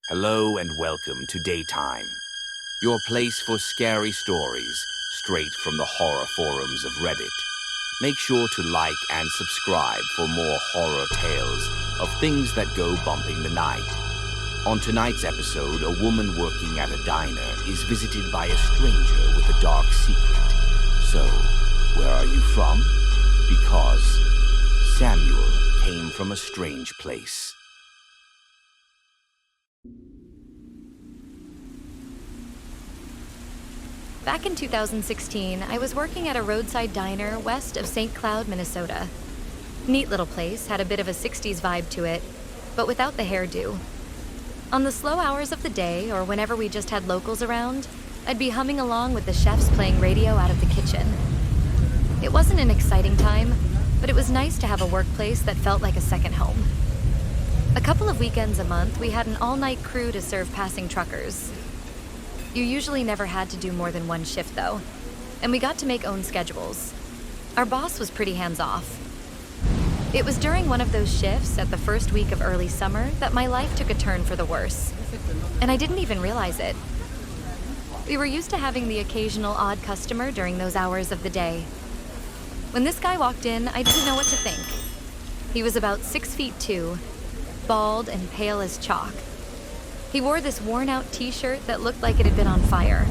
Hello and welcome to Daytime, your place for scary stories straight from the horror forums of Reddit. Make sure to like and subscribe for more horror tales of things that go bump in the night. On tonight's episode, a woman working at a diner is visited by a stranger with a dark secret. So, where are you from? Because Samuel came from a strange place. Back in 2016, I was working at a roadside diner west of St. Cloud, Minnesota. Neat little place, had a bit of a 60s vibe to it, but without the hairdo. On the slow hours of the day, or whenever we just had locals around, I'd be humming along with the chefs playing radio out of the kitchen. It wasn't an exciting time, but it was nice to have a workplace that felt like a second home. A couple of weekends a month, we had an all-night crew to serve passing truckers. You usually never had to do more than one shift, though, and we got to make own schedules. Our boss was pretty hands-off. It was during one of those shifts at the first week of early summer that my life took a turn for the worse, and I didn't even realize it. We were used to having the occasional odd customer during those hours of the day. When this guy walked in, I didn't know what to think. He was about 6'2", bald and pale as chalk. He wore this worn-out t-shirt that looked like it had been on fire.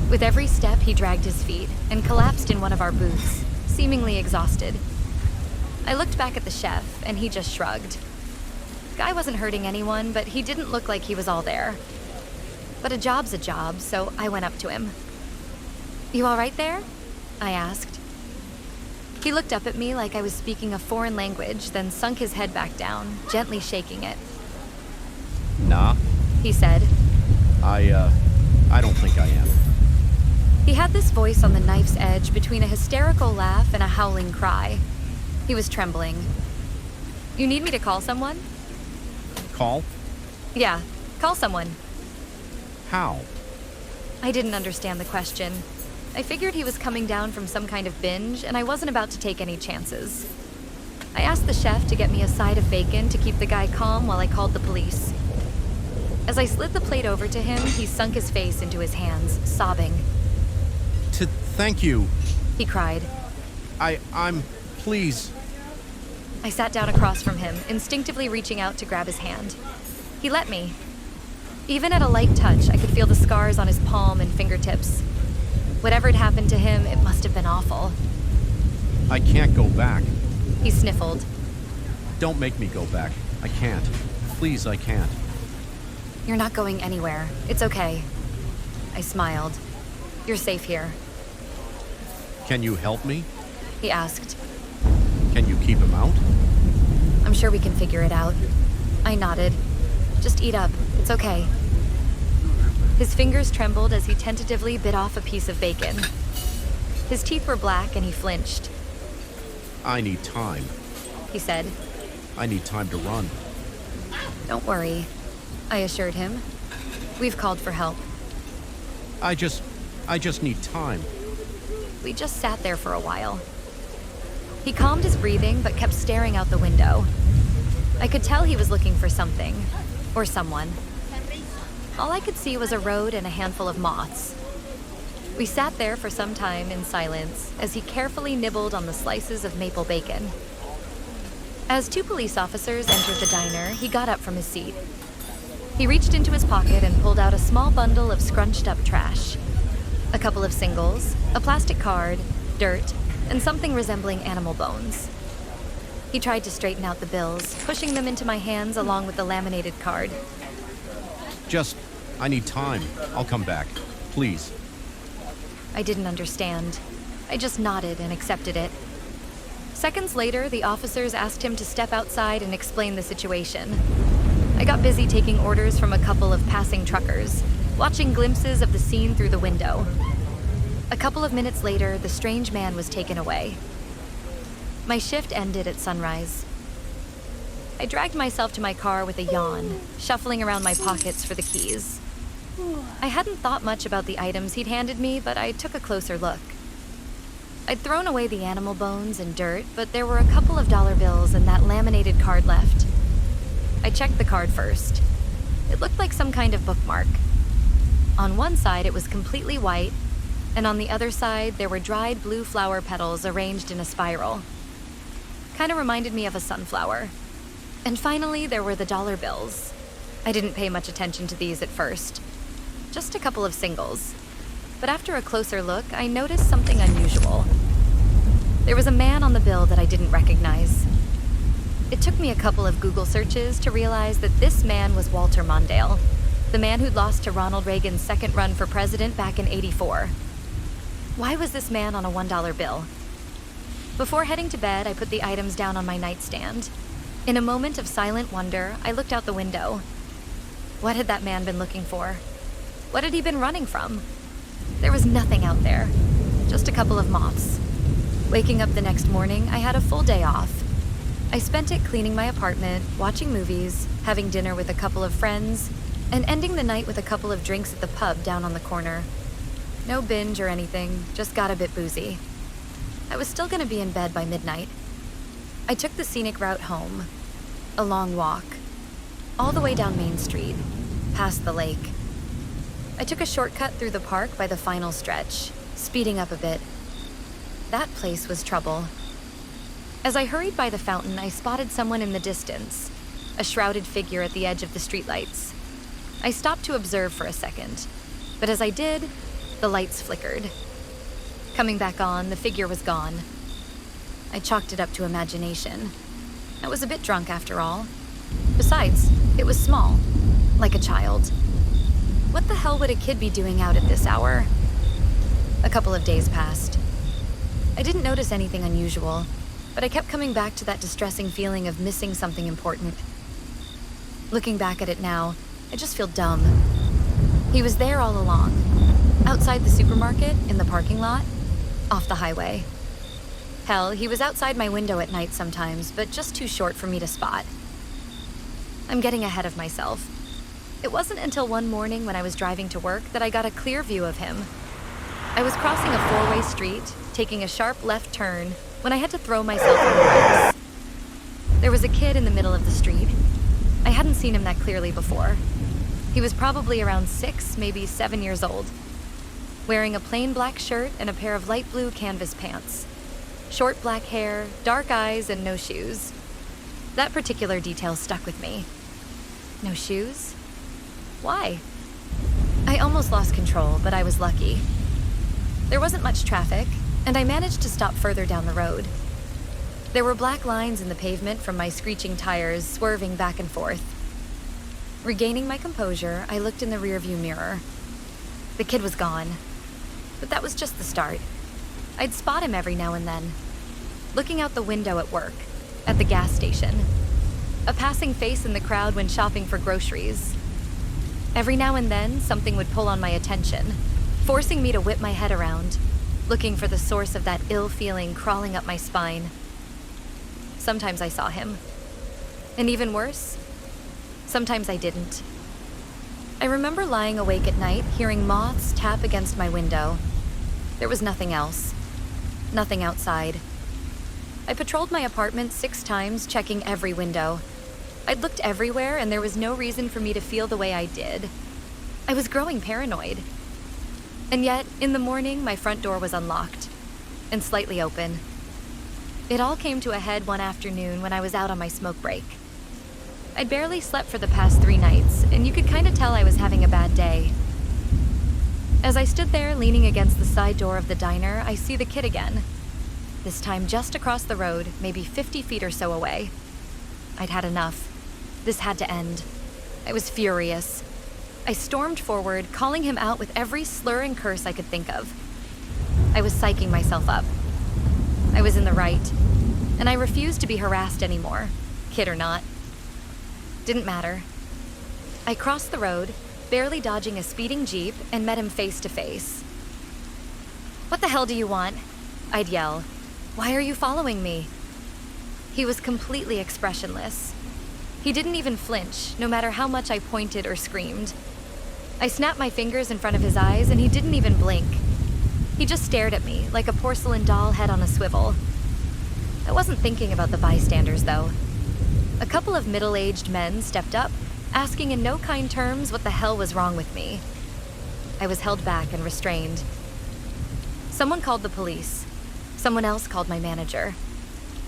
With every step, he dragged his feet and collapsed in one of our booths, seemingly exhausted. I looked back at the chef, and he just shrugged. Guy wasn't hurting anyone, but he didn't look like he was all there. But a job's a job, so I went up to him. "You all right there?" I asked. He looked up at me like I was speaking a foreign language, then sunk his head back down, gently shaking it. Nah, he said. I don't think I am. He had this voice on the knife's edge between a hysterical laugh and a howling cry. He was trembling. "You need me to call someone?" Call? "Yeah, call someone." How? I didn't understand the question. I figured he was coming down from some kind of binge, and I wasn't about to take any chances. I asked the chef to get me a side of bacon to keep the guy calm while I called the police. As I slid the plate over to him, he sunk his face into his hands, sobbing. Thank you. He cried. Please. I sat down across from him, instinctively reaching out to grab his hand. He let me. Even at a light touch, I could feel the scars on his palm and fingertips. Whatever had happened to him, it must have been awful. I can't go back. He sniffled. Don't make me go back. I can't. Please, I can't. "You're not going anywhere. It's okay." I smiled. "You're safe here." Can you help me? He asked. Can you keep him out? "I'm sure we can figure it out." I nodded. "Just eat up. It's okay." His fingers trembled as he tentatively bit off a piece of bacon. His teeth were black and he flinched. I need time. He said. I need time to run. "Don't worry," I assured him. "We've called for help." I just need time. We just sat there for a while. He calmed his breathing but kept staring out the window. I could tell he was looking for something, or someone. All I could see was a road and a handful of moths. We sat there for some time in silence as he carefully nibbled on the slices of maple bacon. As two police officers entered the diner, he got up from his seat. He reached into his pocket and pulled out a small bundle of scrunched up trash. A couple of singles, a plastic card, dirt, and something resembling animal bones. He tried to straighten out the bills, pushing them into my hands along with the laminated card. I need time. I'll come back. Please. I didn't understand. I just nodded and accepted it. Seconds later, the officers asked him to step outside and explain the situation. I got busy taking orders from a couple of passing truckers, watching glimpses of the scene through the window. A couple of minutes later, the strange man was taken away. My shift ended at sunrise. I dragged myself to my car with a yawn, shuffling around my pockets for the keys. I hadn't thought much about the items he'd handed me, but I took a closer look. I'd thrown away the animal bones and dirt, but there were a couple of dollar bills and that laminated card left. I checked the card first. It looked like some kind of bookmark. On one side, it was completely white, and on the other side, there were dried blue flower petals arranged in a spiral. Kind of reminded me of a sunflower. And finally, there were the dollar bills. I didn't pay much attention to these at first. Just a couple of singles. But after a closer look, I noticed something unusual. There was a man on the bill that I didn't recognize. It took me a couple of Google searches to realize that this man was Walter Mondale, the man who'd lost to Ronald Reagan's second run for president back in '84. Why was this man on a $1 bill? Before heading to bed, I put the items down on my nightstand. In a moment of silent wonder, I looked out the window. What had that man been looking for? What had he been running from? There was nothing out there, just a couple of moths. Waking up the next morning, I had a full day off. I spent it cleaning my apartment, watching movies, having dinner with a couple of friends, and ending the night with a couple of drinks at the pub down on the corner. No binge or anything, just got a bit boozy. I was still gonna be in bed by midnight. I took the scenic route home, a long walk, all the way down Main Street, past the lake. I took a shortcut through the park by the final stretch, speeding up a bit. That place was trouble. As I hurried by the fountain, I spotted someone in the distance, a shrouded figure at the edge of the streetlights. I stopped to observe for a second, but as I did, the lights flickered. Coming back on, the figure was gone. I chalked it up to imagination. I was a bit drunk after all. Besides, it was small, like a child. What the hell would a kid be doing out at this hour? A couple of days passed. I didn't notice anything unusual, but I kept coming back to that distressing feeling of missing something important. Looking back at it now, I just feel dumb. He was there all along, outside the supermarket, in the parking lot, off the highway. Hell, he was outside my window at night sometimes, but just too short for me to spot. I'm getting ahead of myself. It wasn't until one morning when I was driving to work that I got a clear view of him. I was crossing a four-way street, taking a sharp left turn, when I had to throw myself on the brakes. There was a kid in the middle of the street. I hadn't seen him that clearly before. He was probably around 6, maybe 7 years old, wearing a plain black shirt and a pair of light blue canvas pants. Short black hair, dark eyes, and no shoes. That particular detail stuck with me. No shoes? Why? I almost lost control, but I was lucky. There wasn't much traffic, and I managed to stop further down the road. There were black lines in the pavement from my screeching tires swerving back and forth. Regaining my composure, I looked in the rearview mirror. The kid was gone, but that was just the start. I'd spot him every now and then, looking out the window at work, at the gas station, a passing face in the crowd when shopping for groceries. Every now and then, something would pull on my attention, forcing me to whip my head around, looking for the source of that ill feeling crawling up my spine. Sometimes I saw him. And even worse, sometimes I didn't. I remember lying awake at night, hearing moths tap against my window. There was nothing else. Nothing outside. I patrolled my apartment 6 times, checking every window. I'd looked everywhere, and there was no reason for me to feel the way I did. I was growing paranoid. And yet, in the morning, my front door was unlocked and slightly open. It all came to a head one afternoon when I was out on my smoke break. I'd barely slept for the past 3 nights, and you could kind of tell I was having a bad day. As I stood there leaning against the side door of the diner, I see the kid again. This time just across the road, maybe 50 feet or so away. I'd had enough. This had to end. I was furious. I stormed forward, calling him out with every slur and curse I could think of. I was psyching myself up. I was in the right, and I refused to be harassed anymore, kid or not. Didn't matter. I crossed the road, barely dodging a speeding Jeep, and met him face to face. "What the hell do you want?" I'd yell. "Why are you following me?" He was completely expressionless. He didn't even flinch, no matter how much I pointed or screamed. I snapped my fingers in front of his eyes, and he didn't even blink. He just stared at me, like a porcelain doll head on a swivel. I wasn't thinking about the bystanders, though. A couple of middle-aged men stepped up, asking in no kind terms what the hell was wrong with me. I was held back and restrained. Someone called the police. Someone else called my manager.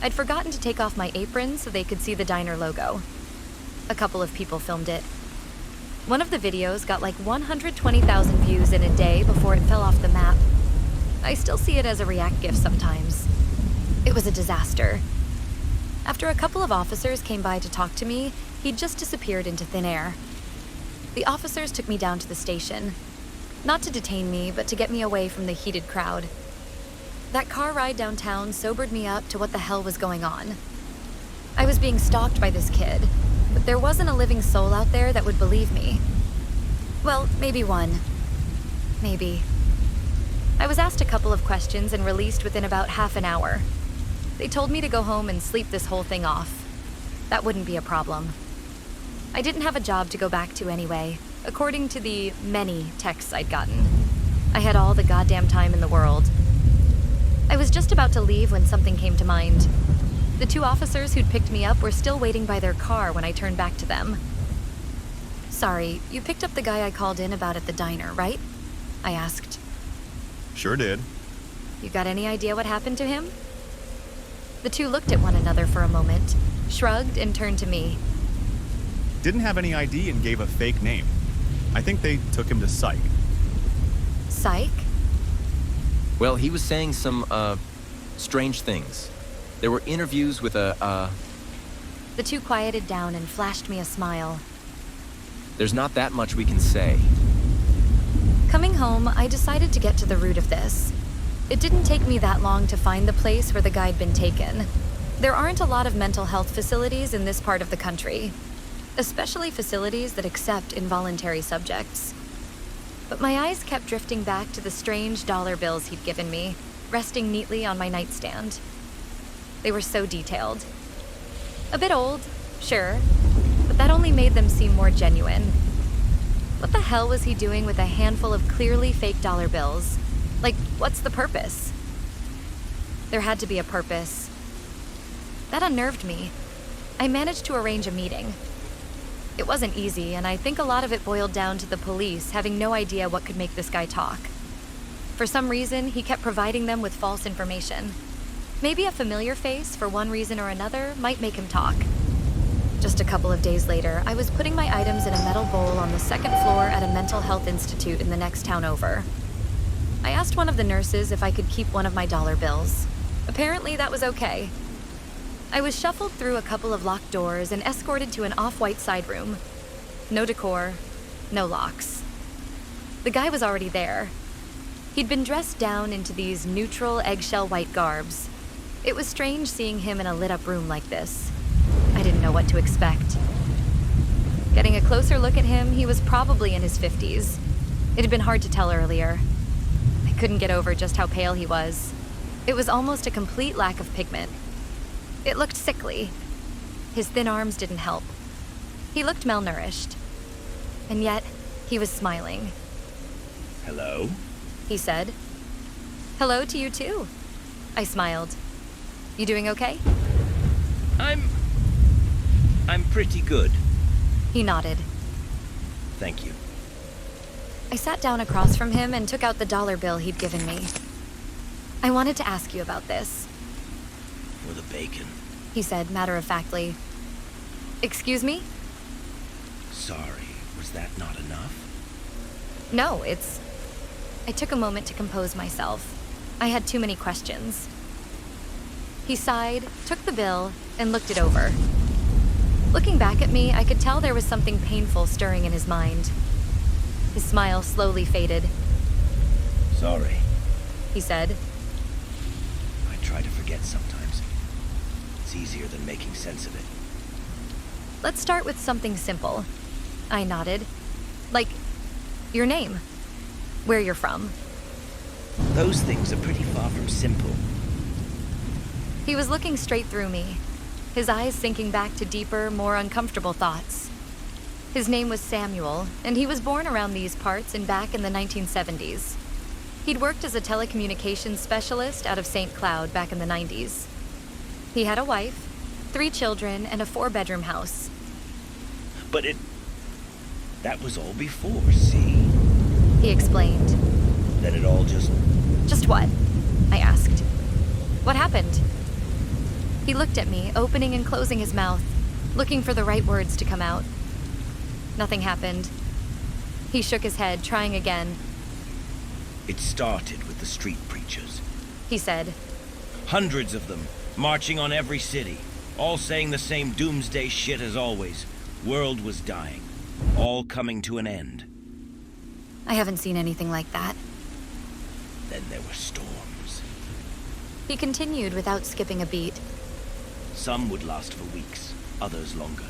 I'd forgotten to take off my apron so they could see the diner logo. A couple of people filmed it. One of the videos got like 120,000 views in a day before it fell off the map. I still see it as a react gif sometimes. It was a disaster. After a couple of officers came by to talk to me, he'd just disappeared into thin air. The officers took me down to the station. Not to detain me, but to get me away from the heated crowd. That car ride downtown sobered me up to what the hell was going on. I was being stalked by this kid, but there wasn't a living soul out there that would believe me. Well, maybe one. Maybe. I was asked a couple of questions and released within about half an hour. They told me to go home and sleep this whole thing off. That wouldn't be a problem. I didn't have a job to go back to anyway, according to the many texts I'd gotten. I had all the goddamn time in the world. I was just about to leave when something came to mind. The two officers who'd picked me up were still waiting by their car when I turned back to them. "Sorry, you picked up the guy I called in about at the diner, right?" I asked. Sure did. "You got any idea what happened to him?" The two looked at one another for a moment, shrugged, and turned to me. Didn't have any ID and gave a fake name. I think they took him to psych. Psych? Well, he was saying some, strange things. There were interviews with The two quieted down and flashed me a smile. There's not that much we can say. Coming home, I decided to get to the root of this. It didn't take me that long to find the place where the guy'd been taken. There aren't a lot of mental health facilities in this part of the country, especially facilities that accept involuntary subjects. But my eyes kept drifting back to the strange dollar bills he'd given me, resting neatly on my nightstand. They were so detailed. A bit old, sure, but that only made them seem more genuine. What the hell was he doing with a handful of clearly fake dollar bills? Like, what's the purpose? There had to be a purpose. That unnerved me. I managed to arrange a meeting. It wasn't easy, and I think a lot of it boiled down to the police having no idea what could make this guy talk. For some reason, he kept providing them with false information. Maybe a familiar face, for one reason or another, might make him talk. Just a couple of days later, I was putting my items in a metal bowl on the second floor at a mental health institute in the next town over. I asked one of the nurses if I could keep one of my dollar bills. Apparently, that was okay. I was shuffled through a couple of locked doors and escorted to an off-white side room. No decor, no locks. The guy was already there. He'd been dressed down into these neutral eggshell white garbs. It was strange seeing him in a lit-up room like this. I didn't know what to expect. Getting a closer look at him, he was probably in his 50s. It had been hard to tell earlier. I couldn't get over just how pale he was. It was almost a complete lack of pigment. It looked sickly. His thin arms didn't help. He looked malnourished. And yet, he was smiling. Hello? He said. "Hello to you too." I smiled. "You doing okay?" I'm pretty good. He nodded. Thank you. I sat down across from him and took out the dollar bill he'd given me. "I wanted to ask you about this," For the bacon. he said matter-of-factly. "Excuse me?" Sorry, was that not enough? "No, it's..." I took a moment to compose myself. I had too many questions. He sighed, took the bill, and looked it over. Looking back at me, I could tell there was something painful stirring in his mind. His smile slowly faded. Sorry. He said. I try to forget sometimes. It's easier than making sense of it. "Let's start with something simple." I nodded. "Like, your name. Where you're from." Those things are pretty far from simple. He was looking straight through me, his eyes sinking back to deeper, more uncomfortable thoughts. His name was Samuel, and he was born around these parts and back in the 1970s. He'd worked as a telecommunications specialist out of St. Cloud back in the 90s. He had a wife, 3 children, and a 4-bedroom house. But That was all before, see? He explained. Then it all just... Just what? I asked. What happened? He looked at me, opening and closing his mouth, looking for the right words to come out. Nothing happened. He shook his head, trying again. It started with the street preachers. He said. Hundreds of them, marching on every city, all saying the same doomsday shit as always. World was dying, all coming to an end. I haven't seen anything like that. Then there were storms. He continued without skipping a beat. Some would last for weeks, others longer.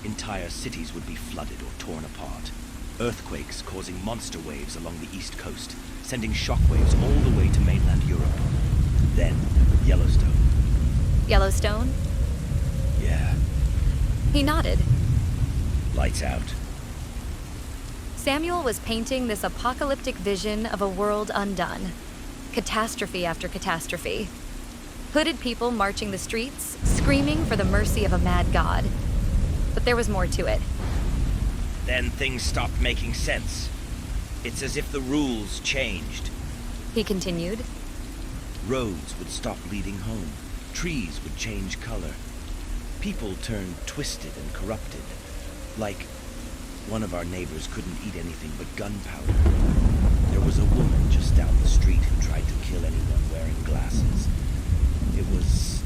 Entire cities would be flooded or torn apart. Earthquakes causing monster waves along the east coast, sending shockwaves all the way to mainland Europe. Then, Yellowstone. Yellowstone? Yeah. He nodded. Lights out. Samuel was painting this apocalyptic vision of a world undone. Catastrophe after catastrophe. Hooded people marching the streets, screaming for the mercy of a mad god. But there was more to it. Then things stopped making sense. It's as if the rules changed. He continued. Roads would stop leading home. Trees would change color. People turned twisted and corrupted. Like one of our neighbors couldn't eat anything but gunpowder. There was a woman just down the street who tried to kill anyone wearing glasses. It was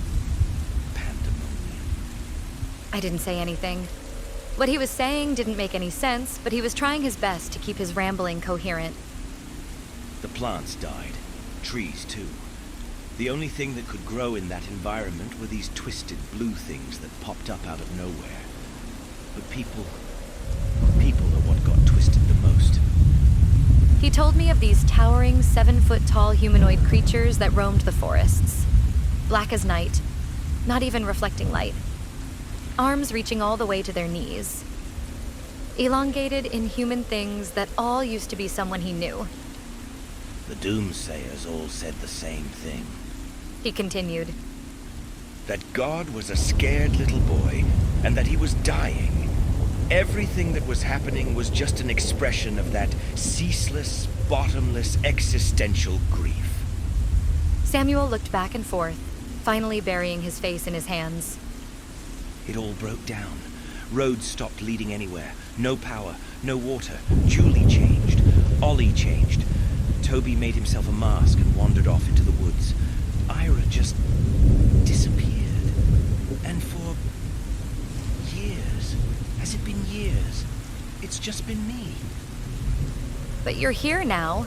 pandemonium. I didn't say anything. What he was saying didn't make any sense, but he was trying his best to keep his rambling coherent. The plants died. Trees, too. The only thing that could grow in that environment were these twisted blue things that popped up out of nowhere. But people are what got twisted the most. He told me of these towering 7-foot-tall humanoid creatures that roamed the forests. Black as night, not even reflecting light. Arms reaching all the way to their knees. Elongated, inhuman things that all used to be someone he knew. The doomsayers all said the same thing. He continued. That God was a scared little boy, and that he was dying. Everything that was happening was just an expression of that ceaseless, bottomless, existential grief. Samuel looked back and forth, finally burying his face in his hands. It all broke down. Roads stopped leading anywhere. No power, no water. Julie changed. Ollie changed. Toby made himself a mask and wandered off into the woods. Ira just disappeared. And for years, has it been years? It's just been me. But you're here now,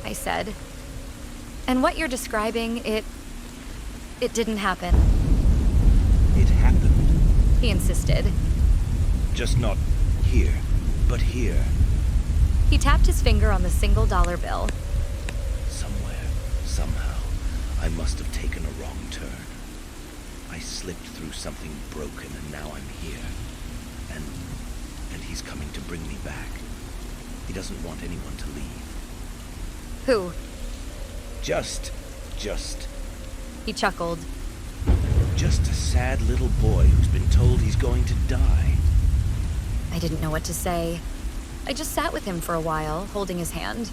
I said. And what you're describing, it didn't happen. It happened. He insisted. Just not here, but here. He tapped his finger on the $1 bill. Somewhere, somehow, I must have taken a wrong turn. I slipped through something broken and now I'm here. And he's coming to bring me back. He doesn't want anyone to leave. Who? Just. He chuckled. Just a sad little boy who's been told he's going to die. I didn't know what to say. I just sat with him for a while, holding his hand.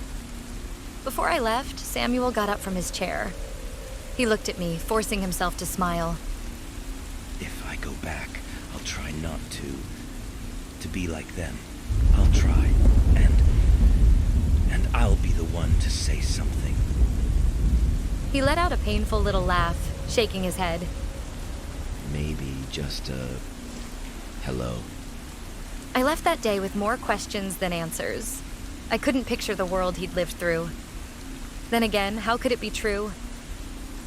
Before I left, Samuel got up from his chair. He looked at me, forcing himself to smile. If I go back, I'll try not to be like them. I'll try, and I'll be the one to say something. He let out a painful little laugh, shaking his head. Maybe just a hello. I left that day with more questions than answers. I couldn't picture the world he'd lived through. Then again, how could it be true?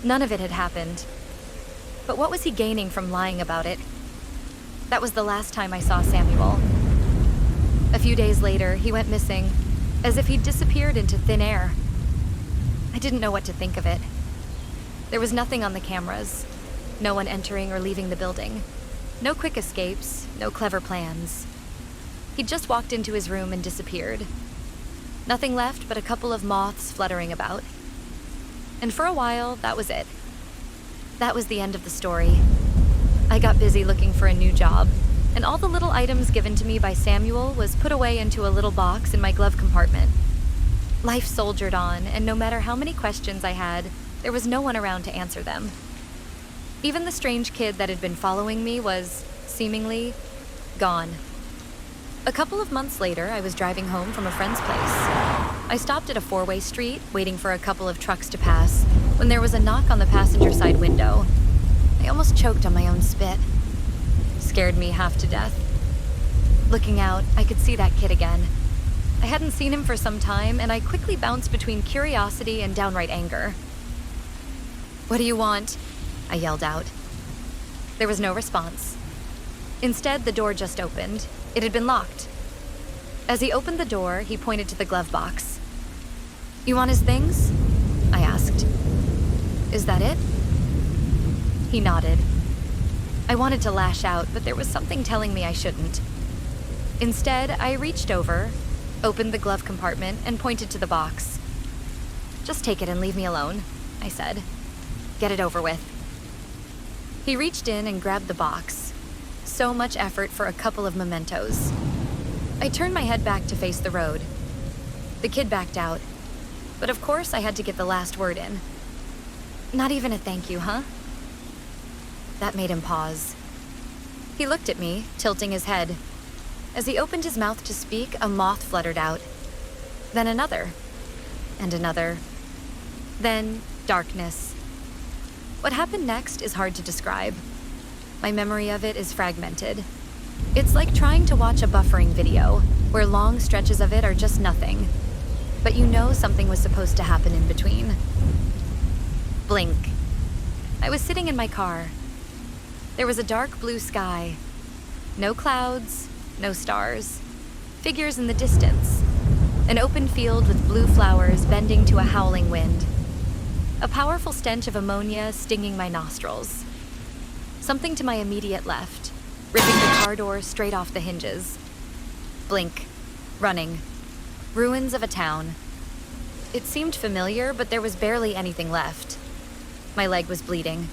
None of it had happened. But what was he gaining from lying about it? That was the last time I saw Samuel. A few days later, he went missing, as if he'd disappeared into thin air. I didn't know what to think of it. There was nothing on the cameras. No one entering or leaving the building. No quick escapes, no clever plans. He'd just walked into his room and disappeared. Nothing left but a couple of moths fluttering about. And for a while, that was it. That was the end of the story. I got busy looking for a new job, and all the little items given to me by Samuel was put away into a little box in my glove compartment. Life soldiered on, and no matter how many questions I had, there was no one around to answer them. Even the strange kid that had been following me was, seemingly, gone. A couple of months later, I was driving home from a friend's place. I stopped at a four-way street, waiting for a couple of trucks to pass, when there was a knock on the passenger side window. I almost choked on my own spit. Scared me half to death. Looking out, I could see that kid again. I hadn't seen him for some time, and I quickly bounced between curiosity and downright anger. "What do you want?" I yelled out. There was no response. Instead, the door just opened. It had been locked. As he opened the door, he pointed to the glove box. "You want his things?" I asked. "Is that it?" He nodded. I wanted to lash out, but there was something telling me I shouldn't. Instead, I reached over, opened the glove compartment, and pointed to the box. "Just take it and leave me alone," I said. "Get it over with." He reached in and grabbed the box. So much effort for a couple of mementos. I turned my head back to face the road. The kid backed out. But of course I had to get the last word in. "Not even a thank you, huh?" That made him pause. He looked at me, tilting his head. As he opened his mouth to speak, a moth fluttered out. Then another. And another. Then darkness. What happened next is hard to describe. My memory of it is fragmented. It's like trying to watch a buffering video, where long stretches of it are just nothing. But you know something was supposed to happen in between. Blink. I was sitting in my car. There was a dark blue sky. No clouds, no stars. Figures in the distance. An open field with blue flowers bending to a howling wind. A powerful stench of ammonia stinging my nostrils. Something to my immediate left, ripping the car door straight off the hinges. Blink. Running. Ruins of a town. It seemed familiar, but there was barely anything left. My leg was bleeding.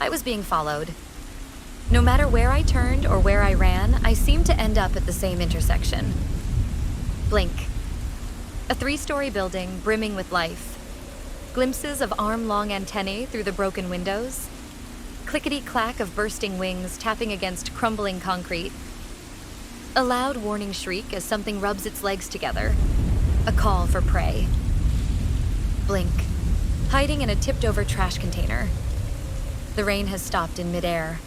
I was being followed. No matter where I turned or where I ran, I seemed to end up at the same intersection. Blink. A 3-story building brimming with life. Glimpses of arm-long antennae through the broken windows. Clickety-clack of bursting wings tapping against crumbling concrete. A loud warning shriek as something rubs its legs together. A call for prey. Blink. Hiding in a tipped-over trash container. The rain has stopped in midair.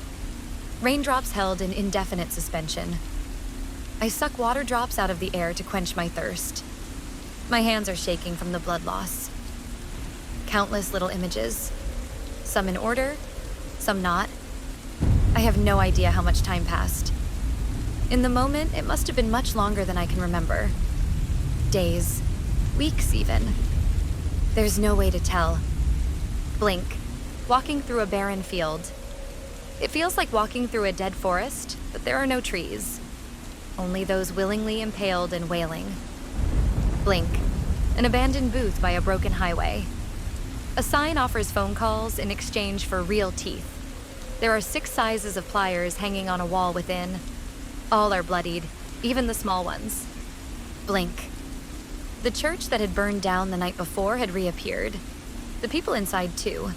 Raindrops held in indefinite suspension. I suck water drops out of the air to quench my thirst. My hands are shaking from the blood loss. Countless little images. Some in order, some not. I have no idea how much time passed. In the moment, it must have been much longer than I can remember. Days. Weeks, even. There's no way to tell. Blink. Walking through a barren field. It feels like walking through a dead forest, but there are no trees. Only those willingly impaled and wailing. Blink. An abandoned booth by a broken highway. A sign offers phone calls in exchange for real teeth. There are 6 sizes of pliers hanging on a wall within. All are bloodied, even the small ones. Blink. The church that had burned down the night before had reappeared. The people inside, too.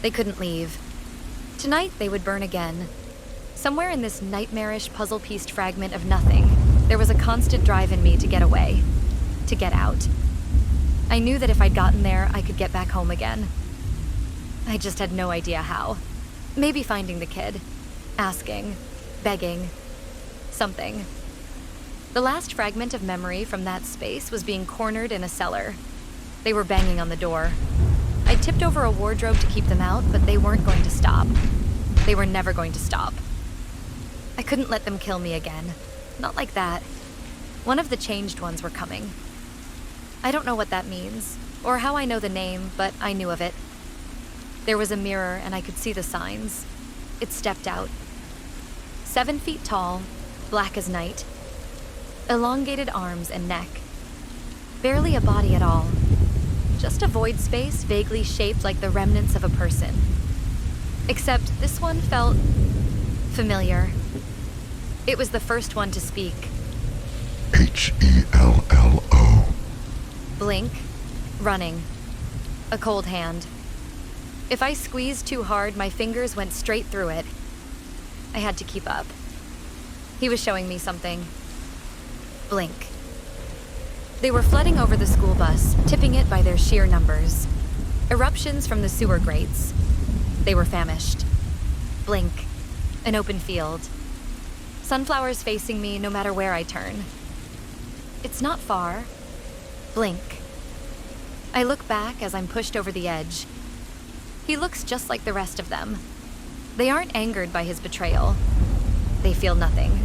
They couldn't leave. Tonight, they would burn again. Somewhere in this nightmarish, puzzle-pieced fragment of nothing, there was a constant drive in me to get away. To get out. I knew that if I'd gotten there, I could get back home again. I just had no idea how. Maybe finding the kid. Asking. Begging. Something. The last fragment of memory from that space was being cornered in a cellar. They were banging on the door. I tipped over a wardrobe to keep them out, but they weren't going to stop. They were never going to stop. I couldn't let them kill me again. Not like that. One of the changed ones were coming. I don't know what that means, or how I know the name, but I knew of it. There was a mirror, and I could see the signs. It stepped out. 7 feet tall, black as night. Elongated arms and neck. Barely a body at all. Just a void space vaguely shaped like the remnants of a person. Except this one felt familiar. It was the first one to speak. Hello. Blink. Running. A cold hand. If I squeezed too hard, my fingers went straight through it. I had to keep up. He was showing me something. Blink. They were flooding over the school bus, tipping it by their sheer numbers. Eruptions from the sewer grates. They were famished. Blink. An open field. Sunflowers facing me no matter where I turn. It's not far. Blink. I look back as I'm pushed over the edge. He looks just like the rest of them. They aren't angered by his betrayal. They feel nothing,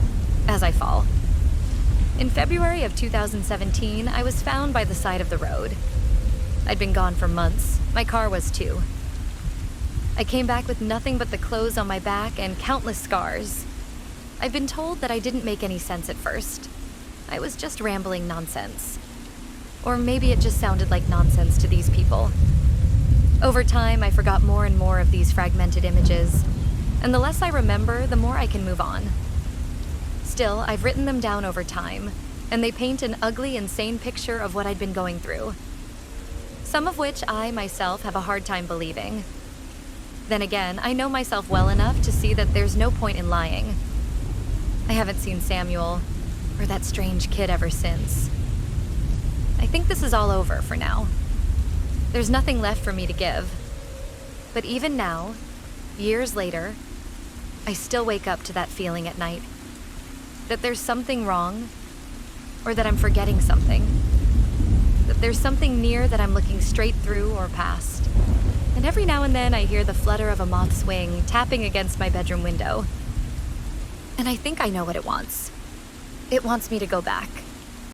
as I fall. In February of 2017, I was found by the side of the road. I'd been gone for months. My car was too. I came back with nothing but the clothes on my back and countless scars. I've been told that I didn't make any sense at first. I was just rambling nonsense. Or maybe it just sounded like nonsense to these people. Over time, I forgot more and more of these fragmented images, and the less I remember, the more I can move on. Still, I've written them down over time, and they paint an ugly, insane picture of what I'd been going through. Some of which I, myself, have a hard time believing. Then again, I know myself well enough to see that there's no point in lying. I haven't seen Samuel, or that strange kid ever since. I think this is all over for now. There's nothing left for me to give. But even now, years later, I still wake up to that feeling at night. That there's something wrong, or that I'm forgetting something. That there's something near that I'm looking straight through or past. And every now and then I hear the flutter of a moth's wing tapping against my bedroom window. And I think I know what it wants. It wants me to go back.